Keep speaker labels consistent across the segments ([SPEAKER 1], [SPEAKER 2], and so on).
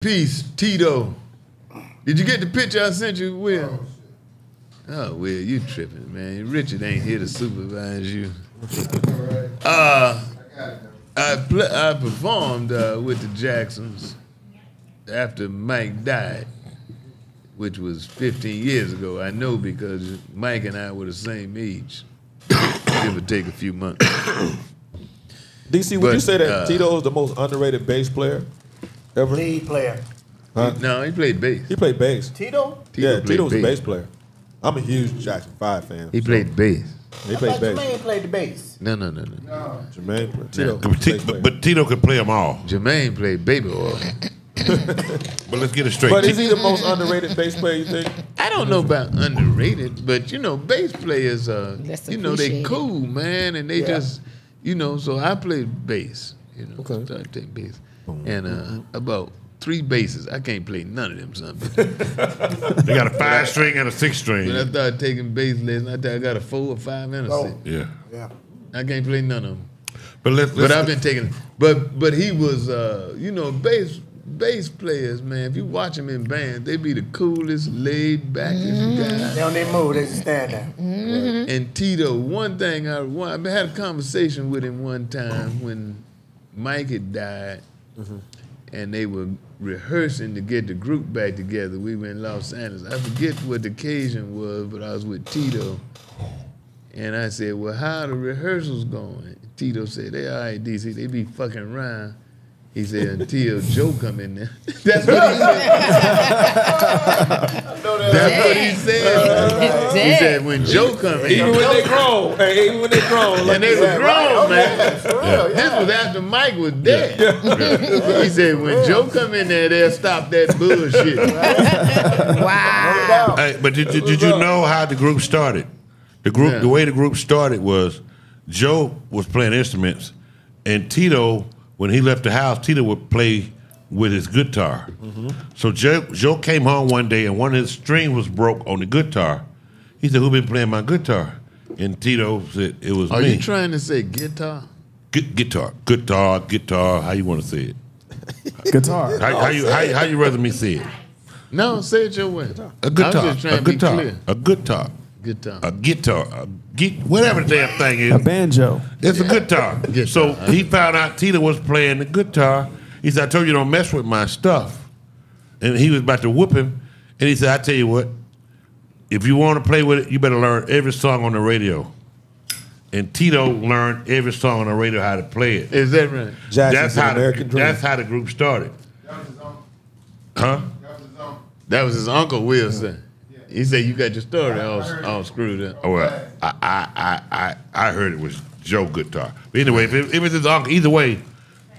[SPEAKER 1] Peace, Tito. Did you get the picture I sent you, Will? Oh, Will, you tripping, man. Richard ain't here to supervise you. I performed with the Jacksons after Mike died, which was 15 years ago. I know because Mike and I were the same age. Give or take a few months.
[SPEAKER 2] DC, would you say that Tito is the most underrated bass player ever?
[SPEAKER 3] Lead player.
[SPEAKER 1] Huh? No, he played bass.
[SPEAKER 2] He played bass.
[SPEAKER 3] Tito?
[SPEAKER 2] Yeah, Tito was a bass player. I'm a huge Jackson 5 fan.
[SPEAKER 1] He played bass.
[SPEAKER 2] He played bass.
[SPEAKER 3] Jermaine played the bass.
[SPEAKER 1] No.
[SPEAKER 2] Jermaine played Tito.
[SPEAKER 4] But Tito could play them all.
[SPEAKER 1] Jermaine played baby oil.
[SPEAKER 4] But let's get it straight.
[SPEAKER 2] But is he the most underrated bass player, you think?
[SPEAKER 1] I don't know about underrated, but you know, bass players you know, they cool, man, and they just, you know, so I played bass, you know, started taking bass. And about 3 basses. I can't play none of them something.
[SPEAKER 4] They got a 5-string and a 6-string.
[SPEAKER 1] When I started taking bass lessons, I got a 4 or 5 and a 6.
[SPEAKER 4] Yeah.
[SPEAKER 1] I can't play none of them.
[SPEAKER 4] But
[SPEAKER 1] I've been taking. But he was, you know, bass players, man. If you watch them in bands, they be the coolest, laid backest guys.
[SPEAKER 3] They don't need move. They just stand there.
[SPEAKER 1] And Tito, one thing I had a conversation with him one time when Mike had died, and they were rehearsing to get the group back together. We were in Los Angeles. I forget what the occasion was, but I was with Tito. And I said, well, how are the rehearsals going? Tito said, they all right, DC. They be fucking around. He said, until Joe come in there. That's what he said. That's what he said. He said, when Joe come in.
[SPEAKER 2] Even when they grown. Hey, even when they grown.
[SPEAKER 1] And they were grown, man. This was after Mike was dead. He said, when Joe come in there, they'll stop that bullshit.
[SPEAKER 5] Wow.
[SPEAKER 4] Hey, but did you know how the group started? The way the group started was Joe was playing instruments, and Tito, when he left the house, Tito would play with his guitar. So Joe came home one day, and one of his strings was broke on the guitar. He said, who been playing my guitar? And Tito said, it was me.
[SPEAKER 1] Are you trying to say guitar?
[SPEAKER 4] Guitar. How you want to say it?
[SPEAKER 6] Guitar.
[SPEAKER 4] How you rather me say it?
[SPEAKER 1] No, say it your way.
[SPEAKER 4] A guitar.
[SPEAKER 1] I'm just trying to be clear.
[SPEAKER 4] A guitar.
[SPEAKER 1] Guitar.
[SPEAKER 4] A guitar. Whatever the damn thing is.
[SPEAKER 6] A banjo.
[SPEAKER 4] It's a guitar. So he found out Tito was playing the guitar. He said, I told you don't mess with my stuff. And he was about to whoop him. And he said, I tell you what, if you want to play with it, you better learn every song on the radio. And Tito learned every song on the radio how to play it.
[SPEAKER 1] Is that right?
[SPEAKER 4] That's how the group started. Huh?
[SPEAKER 1] That was his uncle, Will said. He said you got your story all screwed up.
[SPEAKER 4] Oh, well, I heard it was Joe guitar. But anyway, if it was his uncle, either way,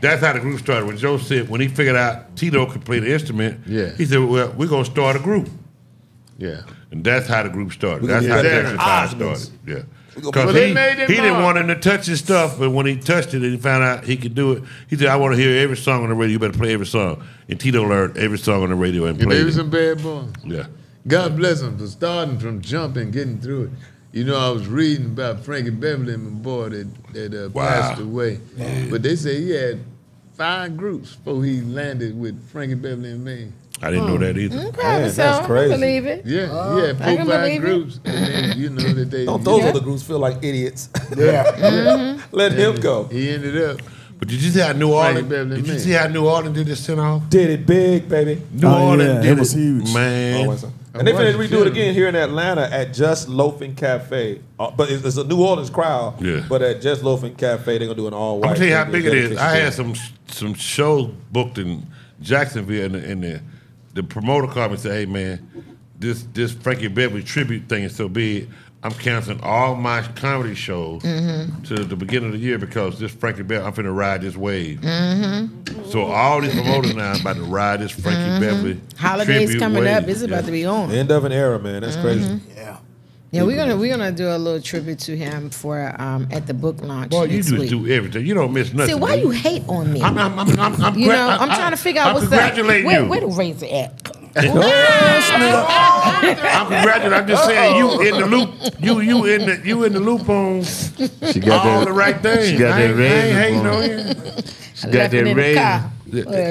[SPEAKER 4] that's how the group started. When Joe said, when he figured out Tito could play the instrument, he said, well, we're going to start a group.
[SPEAKER 1] Yeah.
[SPEAKER 4] And that's how the group started. That's how Jackson 5 started. Yeah. Because
[SPEAKER 1] he
[SPEAKER 4] he didn't want him to touch his stuff, but when he touched it and he found out he could do it, he said, I want to hear every song on the radio. You better play every song. And Tito learned every song on the radio and played it.
[SPEAKER 1] He was a bad boy.
[SPEAKER 4] Yeah.
[SPEAKER 1] God bless him for starting from jumping, getting through it. You know, I was reading about Frankie Beverly, my boy that passed away. Yeah. But they say he had 5 groups before he landed with Frankie Beverly and me.
[SPEAKER 4] I didn't know that either.
[SPEAKER 2] Man, that's crazy.
[SPEAKER 5] I believe it.
[SPEAKER 1] Yeah, he had 4 or 5 groups. And then, you know, that they...
[SPEAKER 2] Don't those other groups feel like idiots? Let him go.
[SPEAKER 1] He ended up...
[SPEAKER 4] But did you see how New Orleans? Did you see how New Orleans did this send-off?
[SPEAKER 2] Did it big, baby.
[SPEAKER 4] New Orleans did
[SPEAKER 6] it was huge,
[SPEAKER 4] man.
[SPEAKER 2] And they finna redo it again here in Atlanta at Just Loafing Cafe. But it's a New Orleans crowd.
[SPEAKER 4] Yeah.
[SPEAKER 2] But at Just Loafing Cafe, they're gonna do an all white.
[SPEAKER 4] I'm tell you how big it is. I had some shows booked in Jacksonville, and the promoter called me and said, "Hey man, this Frankie Beverly tribute thing is so big. I'm canceling all my comedy shows to the beginning of the year because this Frankie Beverly, I'm finna ride this wave. So all these promoters now about to ride this Frankie Beverly
[SPEAKER 5] holidays coming
[SPEAKER 4] wave.
[SPEAKER 5] up. It's about to be on.
[SPEAKER 2] End of an era, man. That's crazy.
[SPEAKER 5] Yeah, we're gonna do a little tribute to him for at the book launch.
[SPEAKER 4] Boy, you
[SPEAKER 5] next
[SPEAKER 4] just
[SPEAKER 5] week.
[SPEAKER 4] do everything. You don't miss nothing.
[SPEAKER 5] See, why you hate on me?
[SPEAKER 4] I'm
[SPEAKER 5] you know, I'm trying to figure out what's
[SPEAKER 4] congratulating
[SPEAKER 5] that.
[SPEAKER 4] you.
[SPEAKER 5] Where the razor at?
[SPEAKER 4] I'm congratulating. I'm just saying you in the loop. You in the loop on
[SPEAKER 1] She got
[SPEAKER 4] all
[SPEAKER 1] that.
[SPEAKER 4] the right things.
[SPEAKER 1] She got
[SPEAKER 4] I
[SPEAKER 1] that
[SPEAKER 4] ain't hating
[SPEAKER 1] razor.
[SPEAKER 4] on you.
[SPEAKER 1] She got that razor.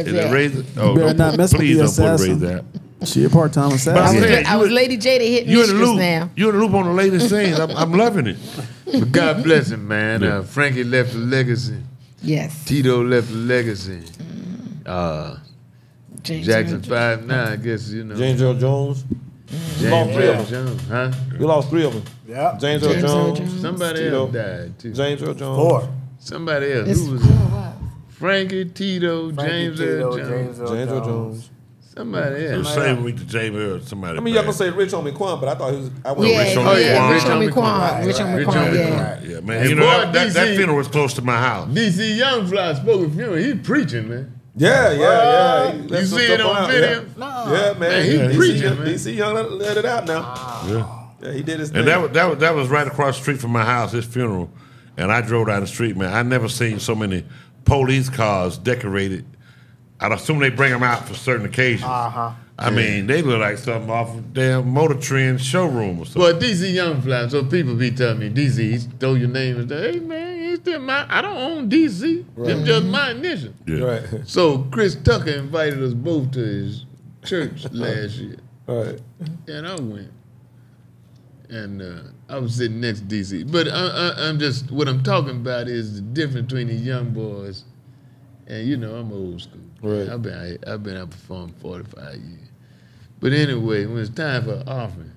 [SPEAKER 4] Is that razor? Oh,
[SPEAKER 6] better not mess with
[SPEAKER 4] please
[SPEAKER 6] the
[SPEAKER 4] don't put a
[SPEAKER 6] assassin.
[SPEAKER 4] razor out.
[SPEAKER 6] She a part-time
[SPEAKER 4] But
[SPEAKER 6] assassin.
[SPEAKER 4] I'm saying,
[SPEAKER 5] I was Lady J to hit
[SPEAKER 4] You in the
[SPEAKER 5] mistress
[SPEAKER 4] loop.
[SPEAKER 5] now.
[SPEAKER 4] You in the loop on the latest things. I'm loving it.
[SPEAKER 1] But God bless him, man.
[SPEAKER 4] Yeah.
[SPEAKER 1] Frankie left a legacy.
[SPEAKER 5] Yes.
[SPEAKER 1] Tito left a legacy.
[SPEAKER 5] James
[SPEAKER 1] Jackson
[SPEAKER 5] Earl
[SPEAKER 1] 5'9", I guess, you know.
[SPEAKER 2] James Earl Jones.
[SPEAKER 1] James
[SPEAKER 2] three of
[SPEAKER 1] Earl
[SPEAKER 2] them.
[SPEAKER 1] Jones, huh?
[SPEAKER 2] We lost 3 of them.
[SPEAKER 3] Yeah.
[SPEAKER 2] James Earl
[SPEAKER 5] James Earl
[SPEAKER 2] Jones.
[SPEAKER 5] Jones.
[SPEAKER 1] Somebody
[SPEAKER 2] Tito.
[SPEAKER 1] else died, too.
[SPEAKER 2] James Earl Jones.
[SPEAKER 3] 4.
[SPEAKER 1] Somebody else.
[SPEAKER 5] It's
[SPEAKER 1] Who was
[SPEAKER 5] cool,
[SPEAKER 1] it?
[SPEAKER 5] what?
[SPEAKER 1] Frankie, Tito,
[SPEAKER 3] Frankie
[SPEAKER 1] James
[SPEAKER 3] Tito,
[SPEAKER 1] Earl Jones.
[SPEAKER 3] James Earl
[SPEAKER 2] James Earl
[SPEAKER 3] Jones.
[SPEAKER 2] Jones.
[SPEAKER 1] Somebody
[SPEAKER 4] The
[SPEAKER 1] else.
[SPEAKER 4] same week to James Earl. Somebody.
[SPEAKER 2] I mean, y'all
[SPEAKER 4] bad.
[SPEAKER 2] gonna say Rich Homie Quan, but I thought he was. I
[SPEAKER 5] Yeah,
[SPEAKER 2] wasn't
[SPEAKER 4] Rich
[SPEAKER 5] yeah,
[SPEAKER 4] Homie
[SPEAKER 5] yeah,
[SPEAKER 4] Quan.
[SPEAKER 5] Rich Homie Quan.
[SPEAKER 3] Right,
[SPEAKER 5] Rich
[SPEAKER 3] right.
[SPEAKER 5] Homie
[SPEAKER 1] Rich
[SPEAKER 5] Quan,
[SPEAKER 1] Homie
[SPEAKER 5] yeah.
[SPEAKER 1] Quan.
[SPEAKER 4] Yeah, man.
[SPEAKER 1] And
[SPEAKER 4] You know
[SPEAKER 1] boy,
[SPEAKER 4] that
[SPEAKER 1] DC
[SPEAKER 4] funeral was close to my house.
[SPEAKER 1] DC Young Fly spoke with funeral. He's preaching, man.
[SPEAKER 2] Yeah.
[SPEAKER 1] You
[SPEAKER 2] Let some
[SPEAKER 1] see it
[SPEAKER 2] stuff
[SPEAKER 1] on
[SPEAKER 2] out,
[SPEAKER 1] video?
[SPEAKER 2] Yeah, man.
[SPEAKER 1] Man, he
[SPEAKER 2] DC,
[SPEAKER 1] preaching, man.
[SPEAKER 2] DC Young let it out now.
[SPEAKER 4] Yeah.
[SPEAKER 2] Yeah, he did his thing.
[SPEAKER 4] And that was right across the street from my house, his funeral. And I drove down the street, man. I never seen so many police cars decorated. I'd assume they bring them out for certain occasions. I mean, they look like something off of damn Motor Trend showroom or something.
[SPEAKER 1] Well, DC Young Fly, so people be telling me, DC, he stole your name and say, hey, man, he's still my, I don't own DC. It's just my initial.
[SPEAKER 4] Yeah.
[SPEAKER 2] Right.
[SPEAKER 1] So Chris Tucker invited us both to his church last year.
[SPEAKER 2] Right.
[SPEAKER 1] And I went. And I was sitting next to DC. But I'm just, what I'm talking about is the difference between the young boys and, you know, I'm old school.
[SPEAKER 2] Right.
[SPEAKER 1] I've been out performing 45 years. But anyway, when it's time for offering,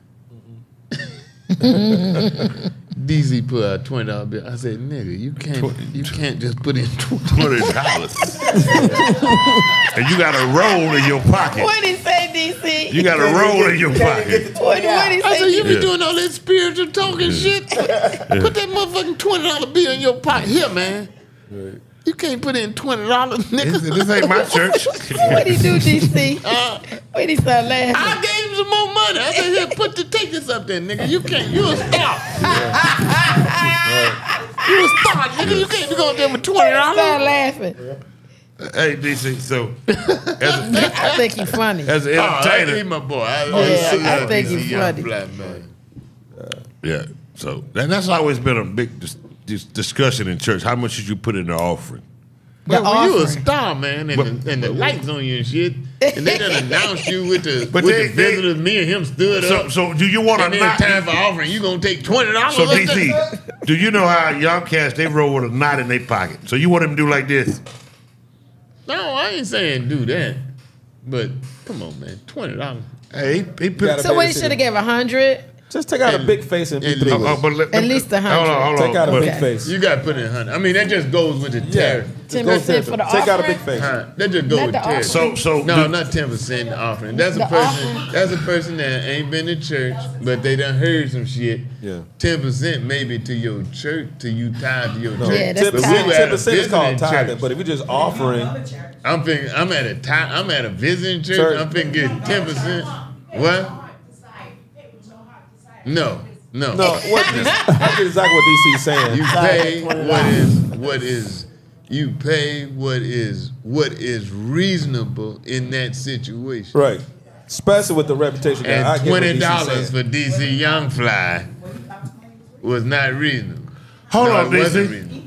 [SPEAKER 1] DC put out $20 bill. I said, nigga, you can't just put in
[SPEAKER 4] $20. And you got a roll in your pocket.
[SPEAKER 5] What did he say, DC?
[SPEAKER 4] You got a roll in your pocket.
[SPEAKER 5] What did he
[SPEAKER 1] I said,
[SPEAKER 5] say?
[SPEAKER 1] you be
[SPEAKER 4] Yeah.
[SPEAKER 1] doing all that spiritual talking shit. Put that motherfucking $20 bill in your pocket. Here, man. You can't put in $20, nigga.
[SPEAKER 4] This ain't my church.
[SPEAKER 5] What did he do, DC? What did he start laughing?
[SPEAKER 1] I gave him some more money. I said, here, take this up there, nigga. You can't. You a star. You a star, nigga. You can't be going there with $20.
[SPEAKER 5] Start laughing.
[SPEAKER 4] Hey, DC, so
[SPEAKER 5] I think he's funny.
[SPEAKER 4] as an
[SPEAKER 1] He's
[SPEAKER 4] entertainer,
[SPEAKER 1] my boy.
[SPEAKER 5] I think he's funny.
[SPEAKER 1] Black man.
[SPEAKER 4] yeah, so that's always been a big discussion in church. How much should you put in the offering?
[SPEAKER 1] Well, when you a
[SPEAKER 5] offering.
[SPEAKER 1] star, man, and the lights on you and shit, and they done announced you with the
[SPEAKER 4] But
[SPEAKER 1] with
[SPEAKER 4] they-
[SPEAKER 1] the visitors, me and him stood up.
[SPEAKER 4] So do you want to
[SPEAKER 1] And then
[SPEAKER 4] not?
[SPEAKER 1] time for offering, you gonna take $20?
[SPEAKER 4] So DC, do you know how young cats they roll with a knot in their pocket? So you want them to do like this?
[SPEAKER 1] No, I ain't saying do that. But come on, man, $20.
[SPEAKER 4] Hey, he
[SPEAKER 2] gotta
[SPEAKER 4] put.
[SPEAKER 5] So what he should have gave 100?
[SPEAKER 2] Just take out a big face and be
[SPEAKER 1] and-
[SPEAKER 2] through with it.
[SPEAKER 4] But
[SPEAKER 5] At least 100.
[SPEAKER 4] Hold on.
[SPEAKER 2] Take out a
[SPEAKER 4] but-
[SPEAKER 2] big
[SPEAKER 5] Okay.
[SPEAKER 2] face.
[SPEAKER 1] You got to put in 100. I mean, that just goes with the tariff.
[SPEAKER 5] 10% for the
[SPEAKER 2] Take out a
[SPEAKER 5] offering?
[SPEAKER 2] big face.
[SPEAKER 1] Huh? That just goes
[SPEAKER 5] Not
[SPEAKER 1] with
[SPEAKER 5] the
[SPEAKER 1] tariff.
[SPEAKER 4] So
[SPEAKER 1] No, not 10% offering. That's a
[SPEAKER 5] The
[SPEAKER 1] person.
[SPEAKER 5] offering?
[SPEAKER 1] That's a person that ain't been to church, but they done heard some shit.
[SPEAKER 2] Yeah.
[SPEAKER 1] 10% maybe to your church, to you tied to your church.
[SPEAKER 5] Yeah, that's
[SPEAKER 1] But we
[SPEAKER 5] tithing.
[SPEAKER 1] were at a
[SPEAKER 2] 10% is called
[SPEAKER 1] visiting
[SPEAKER 2] tithing,
[SPEAKER 1] church.
[SPEAKER 2] but if you just offering,
[SPEAKER 1] I'm thinking I'm at a visiting church.
[SPEAKER 2] Church.
[SPEAKER 1] I'm thinking get 10%. What? No.
[SPEAKER 2] no, that's exactly what DC is saying.
[SPEAKER 1] You pay you pay what is reasonable in that situation.
[SPEAKER 2] Right. Especially with the reputation.
[SPEAKER 1] And
[SPEAKER 2] I get what DC
[SPEAKER 1] $20
[SPEAKER 2] saying.
[SPEAKER 1] for DC Young Fly was not reasonable.
[SPEAKER 4] Hold
[SPEAKER 1] No,
[SPEAKER 4] on,
[SPEAKER 1] it wasn't
[SPEAKER 4] DC.
[SPEAKER 1] reasonable.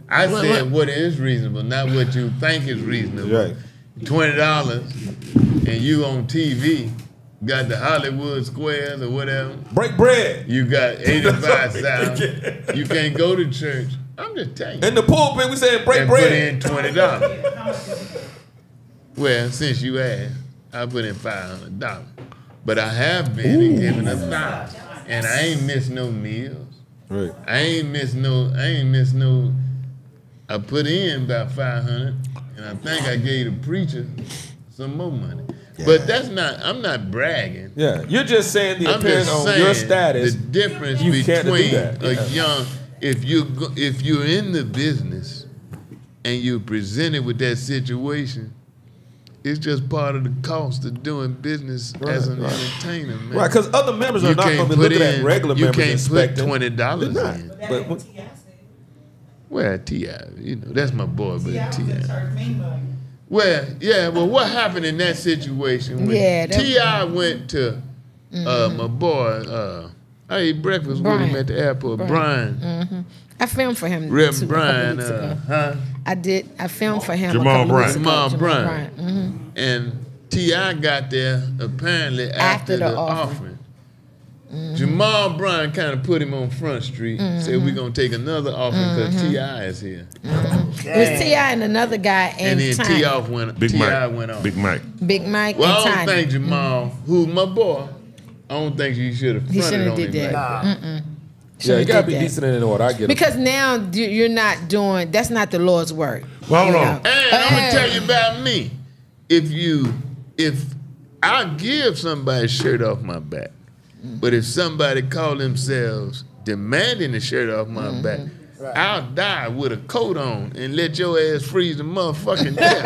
[SPEAKER 1] I said what is reasonable, not what you think is reasonable.
[SPEAKER 2] Right.
[SPEAKER 1] $20 and you on TV got the Hollywood Squares or whatever.
[SPEAKER 2] Break bread.
[SPEAKER 1] You got 85,000. You can't go to church. I'm just telling you.
[SPEAKER 2] In the pulpit, we saying break
[SPEAKER 1] And put
[SPEAKER 2] bread.
[SPEAKER 1] in $20. Well, since you asked, I put in $500. But I have been and given $1,000. And I ain't missed no meals.
[SPEAKER 2] Right.
[SPEAKER 1] I ain't missed no. I put in about 500, and I think I gave the preacher some more money. But that's not. I'm not bragging.
[SPEAKER 2] Yeah. You're just saying the
[SPEAKER 1] I'm
[SPEAKER 2] appearance
[SPEAKER 1] just
[SPEAKER 2] on
[SPEAKER 1] saying
[SPEAKER 2] your status.
[SPEAKER 1] the difference
[SPEAKER 2] you can't do
[SPEAKER 1] between
[SPEAKER 2] that.
[SPEAKER 1] a
[SPEAKER 2] Yeah.
[SPEAKER 1] young. If you're in the business and you're presented with that situation, it's just part of the cost of doing business as an entertainer, man.
[SPEAKER 2] Right, because other members are
[SPEAKER 1] You
[SPEAKER 2] not going
[SPEAKER 1] can't
[SPEAKER 2] to be
[SPEAKER 1] put
[SPEAKER 2] looking at
[SPEAKER 1] in.
[SPEAKER 2] regular
[SPEAKER 1] You
[SPEAKER 2] members
[SPEAKER 1] can't put
[SPEAKER 2] expecting.
[SPEAKER 1] $20
[SPEAKER 2] They're not.
[SPEAKER 1] in.
[SPEAKER 2] But
[SPEAKER 1] Well, T.I., that's my boy, but T.I. Well, yeah. Well, what happened in that situation? When T.I. went to my boy. I ate breakfast with him at the airport. Brian.
[SPEAKER 5] I filmed for him.
[SPEAKER 1] Reverend Brian.
[SPEAKER 5] I did. I filmed for him.
[SPEAKER 4] Jamal Bryant.
[SPEAKER 1] Jamal Bryant. And T.I. got there apparently after the offering. Jamal Bryant kind of put him on Front Street. Said we're gonna take another offering because T.I. is here.
[SPEAKER 5] It was T.I. and another guy
[SPEAKER 1] And then
[SPEAKER 5] Tiny.
[SPEAKER 1] T.I. went off.
[SPEAKER 4] Big Mike.
[SPEAKER 5] Big Mike
[SPEAKER 1] Well,
[SPEAKER 5] and
[SPEAKER 1] I don't
[SPEAKER 5] Tiny.
[SPEAKER 1] think Jamal, who's my boy, I don't think he should have
[SPEAKER 5] He
[SPEAKER 1] fronted
[SPEAKER 5] shouldn't
[SPEAKER 1] on
[SPEAKER 5] have
[SPEAKER 1] him
[SPEAKER 5] did
[SPEAKER 1] like
[SPEAKER 5] that.
[SPEAKER 1] that.
[SPEAKER 2] Yeah, you gotta be decent and in order. I get it.
[SPEAKER 5] Because now you're not doing. That's not the Lord's work.
[SPEAKER 4] Well, hold
[SPEAKER 5] You
[SPEAKER 4] on.
[SPEAKER 5] know?
[SPEAKER 1] And I'm gonna tell you about me. If I give somebody a shirt off my back, but if somebody call themselves demanding the shirt off my back, I'll die with a coat on and let your ass freeze the motherfucking death.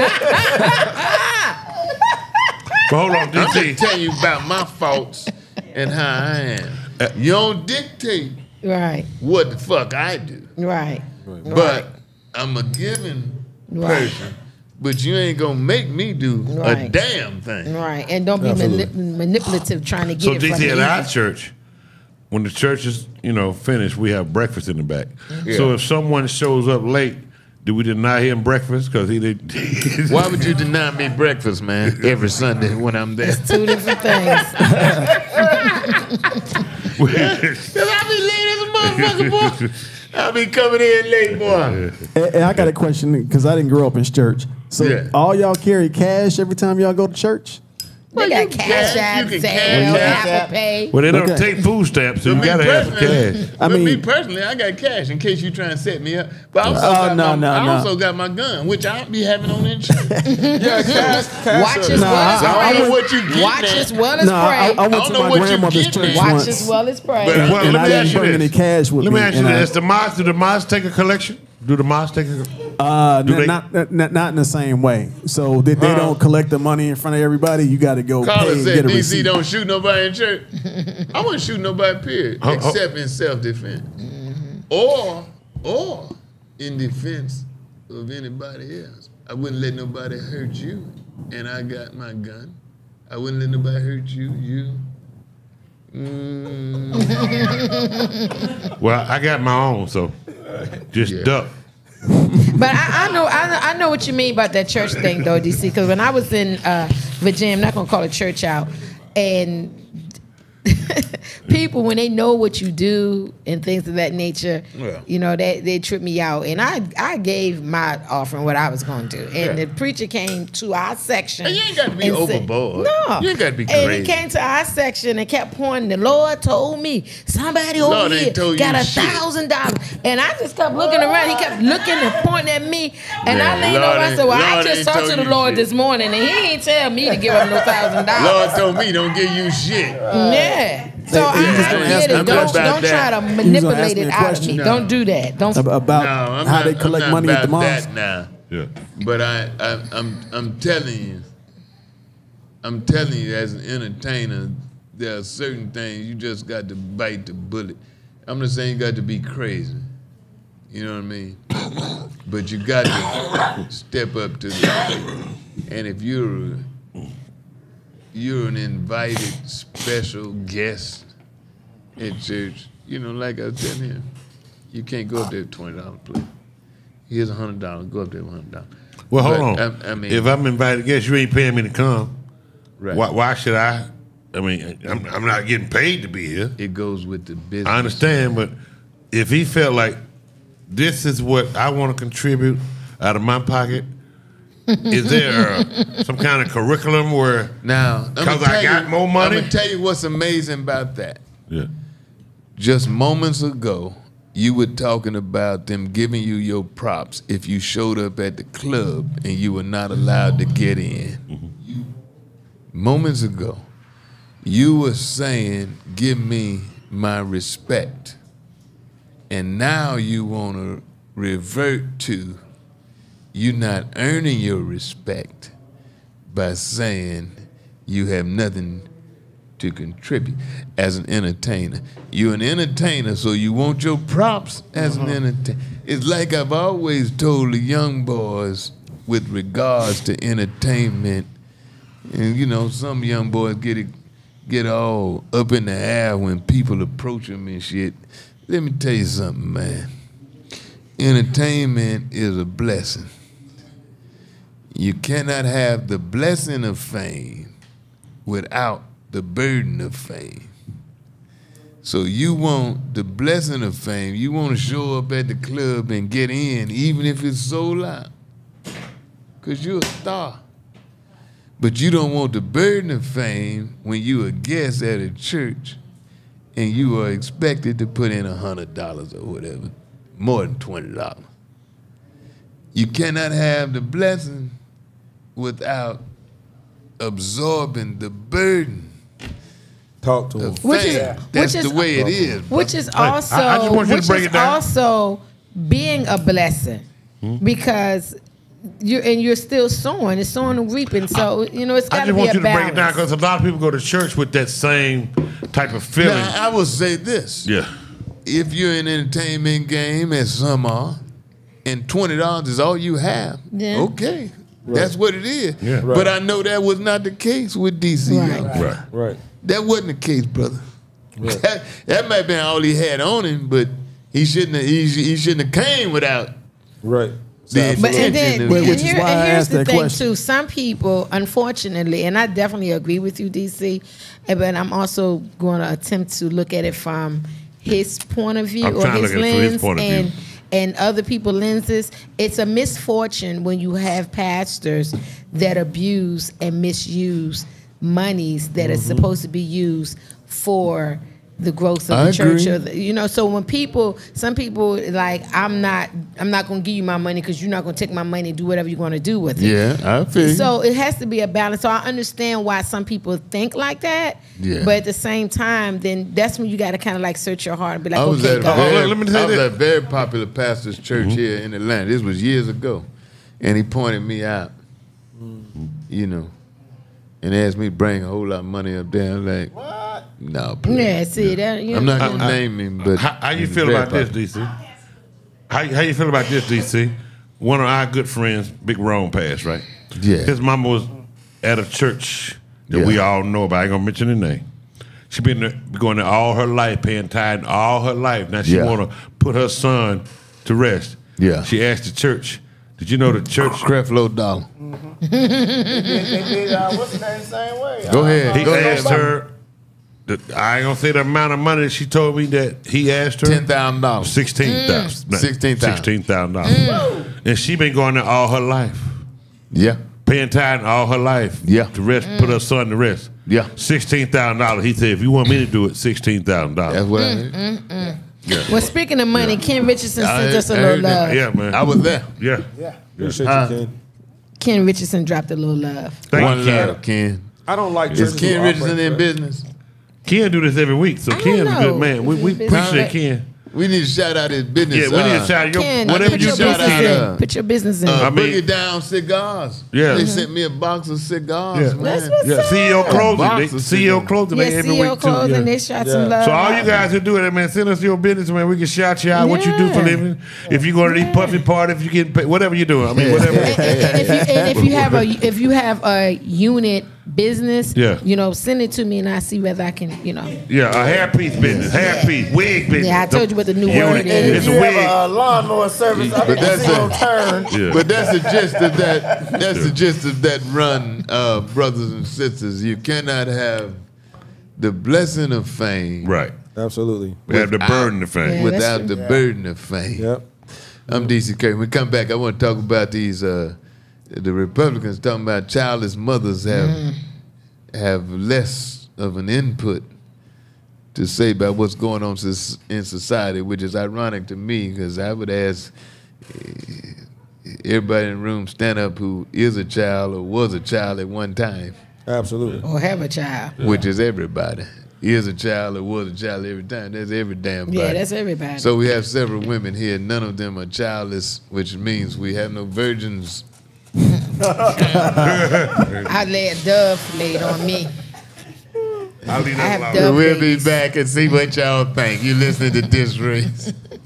[SPEAKER 4] But hold on,
[SPEAKER 1] I'm just
[SPEAKER 4] DC.
[SPEAKER 1] telling you about my faults and how I am. You don't dictate
[SPEAKER 5] Right.
[SPEAKER 1] what the fuck I do.
[SPEAKER 5] Right.
[SPEAKER 1] But I'm a giving person. But you ain't gonna make me do a
[SPEAKER 5] Right.
[SPEAKER 1] damn thing.
[SPEAKER 5] Right. And don't be manipulative trying to get
[SPEAKER 4] So
[SPEAKER 5] it from
[SPEAKER 4] DC, at
[SPEAKER 5] the
[SPEAKER 4] our
[SPEAKER 5] easy.
[SPEAKER 4] church, when the church is finished, we have breakfast in the back.
[SPEAKER 1] Yeah.
[SPEAKER 4] So if someone shows up late, do we deny him breakfast because he did?
[SPEAKER 1] Why would you deny me breakfast, man, every Sunday when I'm there?
[SPEAKER 5] Two different things.
[SPEAKER 1] Cause I be late as a motherfucker, boy. I be coming in late, boy.
[SPEAKER 6] And I got a question because I didn't grow up in church. So
[SPEAKER 1] Yeah.
[SPEAKER 6] all y'all carry cash every time y'all go to church?
[SPEAKER 5] They got Cash
[SPEAKER 1] you
[SPEAKER 5] App,
[SPEAKER 1] can
[SPEAKER 5] Zelle,
[SPEAKER 1] cash
[SPEAKER 5] Apple Pay.
[SPEAKER 4] Well, they don't
[SPEAKER 6] Okay.
[SPEAKER 4] take food stamps, so you
[SPEAKER 1] me
[SPEAKER 4] gotta have some
[SPEAKER 1] personally-
[SPEAKER 4] cash.
[SPEAKER 6] I
[SPEAKER 1] But me
[SPEAKER 6] mean-
[SPEAKER 1] personally, I got cash in case you try and set me up. But I also,
[SPEAKER 6] Oh,
[SPEAKER 1] got,
[SPEAKER 6] no,
[SPEAKER 1] my, I
[SPEAKER 6] no.
[SPEAKER 1] also got my gun, which I'll be having on insurance.
[SPEAKER 2] Yeah, cash.
[SPEAKER 5] Watch as
[SPEAKER 6] Nah,
[SPEAKER 5] well as
[SPEAKER 1] So I don't know
[SPEAKER 5] pray.
[SPEAKER 1] what you getting
[SPEAKER 5] Watch
[SPEAKER 1] at.
[SPEAKER 5] as well as
[SPEAKER 6] No, I
[SPEAKER 5] pray.
[SPEAKER 6] went
[SPEAKER 1] I
[SPEAKER 6] to
[SPEAKER 1] don't know
[SPEAKER 6] my
[SPEAKER 1] what you
[SPEAKER 6] grandmother's
[SPEAKER 1] getting
[SPEAKER 6] church
[SPEAKER 1] at.
[SPEAKER 5] Watch
[SPEAKER 6] once,
[SPEAKER 5] as well as pray.
[SPEAKER 4] But- well,
[SPEAKER 6] and
[SPEAKER 4] let
[SPEAKER 6] I
[SPEAKER 4] me ask
[SPEAKER 6] didn't
[SPEAKER 4] you
[SPEAKER 6] bring
[SPEAKER 4] this.
[SPEAKER 6] any cash with
[SPEAKER 4] Let
[SPEAKER 6] me.
[SPEAKER 4] me ask you
[SPEAKER 6] and
[SPEAKER 4] this: do the mosque take a collection? Do the mosque take a? Do they-
[SPEAKER 6] not in the same way. So they don't collect the money in front of everybody. You got to go pay
[SPEAKER 1] Carla
[SPEAKER 6] and
[SPEAKER 1] said
[SPEAKER 6] get a
[SPEAKER 1] DC
[SPEAKER 6] receipt.
[SPEAKER 1] don't shoot nobody in church. I wouldn't shoot nobody, period,
[SPEAKER 4] Oh, oh.
[SPEAKER 1] except in self-defense. Or in defense of anybody else. I wouldn't let nobody hurt you, and I got my gun. I wouldn't let nobody hurt you.
[SPEAKER 4] Well, I got my own, so just
[SPEAKER 1] Yeah.
[SPEAKER 4] duck.
[SPEAKER 5] But I know what you mean about that church thing, though, DC. Because when I was in Virginia, I'm not gonna call a church out, and people, when they know what you do and things of that nature,
[SPEAKER 1] Yeah.
[SPEAKER 5] they trip me out. And I gave my offering what I was going to do. And the preacher came to our section.
[SPEAKER 1] And you ain't got to be
[SPEAKER 5] and said-
[SPEAKER 1] overboard.
[SPEAKER 5] No.
[SPEAKER 1] You ain't got to be
[SPEAKER 5] And
[SPEAKER 1] crazy.
[SPEAKER 5] he came to our section and kept pointing, the Lord told me, somebody over
[SPEAKER 1] Lord
[SPEAKER 5] here
[SPEAKER 1] ain't told
[SPEAKER 5] got
[SPEAKER 1] you shit.
[SPEAKER 5] $1,000. And I just kept looking around. He kept looking and pointing at me. And
[SPEAKER 1] Yeah,
[SPEAKER 5] I leaned
[SPEAKER 1] Lord
[SPEAKER 5] over. I
[SPEAKER 1] ain't-
[SPEAKER 5] said, well, I
[SPEAKER 1] Lord
[SPEAKER 5] just
[SPEAKER 1] ain't
[SPEAKER 5] talked to
[SPEAKER 1] told
[SPEAKER 5] the
[SPEAKER 1] you
[SPEAKER 5] Lord
[SPEAKER 1] shit.
[SPEAKER 5] this morning, and he ain't tell me to give him no $1,000.
[SPEAKER 1] Lord told me don't give you shit.
[SPEAKER 5] Yeah. So
[SPEAKER 6] He was
[SPEAKER 5] I
[SPEAKER 6] gonna
[SPEAKER 5] get
[SPEAKER 6] ask
[SPEAKER 5] it.
[SPEAKER 6] me
[SPEAKER 1] about
[SPEAKER 5] Don't
[SPEAKER 1] that.
[SPEAKER 5] try to
[SPEAKER 6] was gonna
[SPEAKER 5] manipulate
[SPEAKER 6] ask me
[SPEAKER 5] it
[SPEAKER 6] a
[SPEAKER 5] out of
[SPEAKER 6] question.
[SPEAKER 5] me.
[SPEAKER 1] No.
[SPEAKER 5] Don't do that. Don't.
[SPEAKER 6] About
[SPEAKER 1] No, I'm
[SPEAKER 6] how
[SPEAKER 1] not,
[SPEAKER 6] they collect
[SPEAKER 1] I'm not
[SPEAKER 6] money at the
[SPEAKER 1] about
[SPEAKER 6] mosque.
[SPEAKER 1] that now.
[SPEAKER 4] Yeah.
[SPEAKER 1] But I'm telling you, as an entertainer, there are certain things you just got to bite the bullet. I'm not saying you got to be crazy. You know what I mean? But you got to step up to the plate. And if you're an invited special guest at church, like I was telling him, you can't go up there with $20 plate. Here's $100. Go up there with $100.
[SPEAKER 4] Well, hold
[SPEAKER 1] But,
[SPEAKER 4] on.
[SPEAKER 1] I mean,
[SPEAKER 4] if I'm invited guest, you ain't paying me to come.
[SPEAKER 1] right.
[SPEAKER 4] Why should I? I mean, I'm not getting paid to be here.
[SPEAKER 1] It goes with the business.
[SPEAKER 4] I understand, but if he felt like this is what I want to contribute out of my pocket, is there some kind of curriculum where
[SPEAKER 1] Now,
[SPEAKER 4] because I got more money?
[SPEAKER 1] I'm gonna tell you what's amazing about that.
[SPEAKER 4] Yeah.
[SPEAKER 1] Just moments ago, you were talking about them giving you your props if you showed up at the club and you were not allowed to get in. Moments ago, you were saying, give me my respect. And now you want to revert to you not earning your respect by saying you have nothing to contribute as an entertainer. You're an entertainer, so you want your props as an entertainer. It's like I've always told the young boys with regards to entertainment, and you know, some young boys get all up in the air when people approach them and shit. Let me tell you something, man. Entertainment is a blessing. You cannot have the blessing of fame without the burden of fame. So you want the blessing of fame. You want to show up at the club and get in, even if it's sold out, because you're a star. But you don't want the burden of fame when you're a guest at a church and you are expected to put in $100 or whatever, more than $20. You cannot have the blessing without absorbing the burden.
[SPEAKER 2] Talk to him.
[SPEAKER 1] That's the way it is.
[SPEAKER 5] Which is also,
[SPEAKER 4] I just want you to break it down.
[SPEAKER 5] also being a blessing, because you're still sowing. It's sowing and reaping. So it's got to be a balance.
[SPEAKER 4] I just want you to break it down, because a lot of people go to church with that same type of feeling.
[SPEAKER 1] Now, I will say this.
[SPEAKER 4] Yeah.
[SPEAKER 1] If you're in an entertainment game, as some are, and $20 is all you have, okay. Right. That's what it is. Yeah. Right. But I know that was not the case with DC.
[SPEAKER 2] Right.
[SPEAKER 1] That wasn't the case, brother. Right. That might have been all he had on him, but he shouldn't have came without.
[SPEAKER 2] Right.
[SPEAKER 5] Here's the thing too. Some people, unfortunately, and I definitely agree with you, DC, but I'm also going to attempt to look at it from his point of view or his lens and other people's lenses. It's a misfortune when you have pastors that abuse and misuse monies that are supposed to be used for the growth of the church. Or so when some people like, I'm not going to give you my money because you're not going to take my money and do whatever you're going to do with it.
[SPEAKER 1] Yeah, I feel.
[SPEAKER 5] So it has to be a balance. So I understand why some people think like that. Yeah. But at the same time, then that's when you got to kind of like search your heart and be like, okay, God.
[SPEAKER 1] I was at a very popular pastor's church here in Atlanta. This was years ago. And he pointed me out, and asked me to bring a whole lot of money up there. I'm like, what? No, please.
[SPEAKER 5] Yeah, see that.
[SPEAKER 1] I'm not gonna name him, but
[SPEAKER 4] how you feel about this, DC? How you feel about this, DC? One of our good friends, Big Rome, passed, right?
[SPEAKER 1] Yeah.
[SPEAKER 4] His mama was at a church that we all know about. I ain't gonna mention the name. She been there, going there all her life, paying tithe all her life. Now she wanna put her son to rest.
[SPEAKER 1] Yeah.
[SPEAKER 4] She asked the church, did you know the church?
[SPEAKER 1] Creflo Dollar.
[SPEAKER 3] They did what's the name the same way?
[SPEAKER 1] Go ahead.
[SPEAKER 4] He asked her, I ain't gonna say the amount of money that she told me that he asked her.
[SPEAKER 1] $10,000.
[SPEAKER 4] $16,000. And she been going there all her life.
[SPEAKER 1] Yeah.
[SPEAKER 4] Paying tithe all her life.
[SPEAKER 1] Yeah.
[SPEAKER 4] To rest, put her son to rest.
[SPEAKER 1] Yeah.
[SPEAKER 4] $16,000. He said, if you want me to do it, $16,000.
[SPEAKER 1] That's what I heard.
[SPEAKER 5] Yeah. Well, speaking of money, Ken Richardson sent us a little love.
[SPEAKER 4] Yeah, man.
[SPEAKER 1] I was there.
[SPEAKER 4] Yeah.
[SPEAKER 2] Appreciate you, Ken.
[SPEAKER 5] Ken Richardson dropped a little love.
[SPEAKER 1] One love, Ken.
[SPEAKER 2] I don't like
[SPEAKER 1] Is Ken Richardson in business?
[SPEAKER 4] Ken do this every week, so Ken's a good man. We appreciate Ken.
[SPEAKER 1] We need to shout out his business.
[SPEAKER 4] Yeah, we need to shout out
[SPEAKER 5] Ken,
[SPEAKER 4] whatever you do.
[SPEAKER 5] Put your business in.
[SPEAKER 1] Boogie Down Cigars.
[SPEAKER 4] Yeah.
[SPEAKER 1] They sent me a box of cigars, man.
[SPEAKER 5] That's what's up.
[SPEAKER 4] CEO Clothing. CEO Clothing.
[SPEAKER 5] Yeah, CEO Clothing. They shot some love.
[SPEAKER 4] So all you guys who do it, man, send us your business, man. We can shout you out what you do for a living. If you go to these puffy parties, if you get paid, whatever you're doing. I mean, whatever.
[SPEAKER 5] And if you have a unit business, send it to me and I see whether I can,
[SPEAKER 4] Yeah, a hairpiece business, hairpiece, wig business.
[SPEAKER 5] Yeah, I told you what the new word is.
[SPEAKER 3] It's a wig. A lawnmower service.
[SPEAKER 1] But that's the gist of that. That's the gist of that run, brothers and sisters. You cannot have the blessing of fame,
[SPEAKER 4] right?
[SPEAKER 2] Absolutely.
[SPEAKER 4] We have the burden of fame
[SPEAKER 1] without the burden of fame.
[SPEAKER 2] Yep.
[SPEAKER 1] I'm DC Curry. When we come back, I want to talk about these. The Republicans talking about childless mothers have less of an input to say about what's going on in society, which is ironic to me because I would ask everybody in the room stand up who is a child or was a child at one time.
[SPEAKER 2] Absolutely.
[SPEAKER 5] Or have a child.
[SPEAKER 1] Which is everybody. Is a child or was a child every time. That's every damn body.
[SPEAKER 5] Yeah, that's everybody.
[SPEAKER 1] So we have several women here. None of them are childless, which means we have no virgins.
[SPEAKER 5] I let Dove laid on me.
[SPEAKER 4] I'll leave that alone.
[SPEAKER 1] We'll be back and see what y'all think. You listening to DisRace.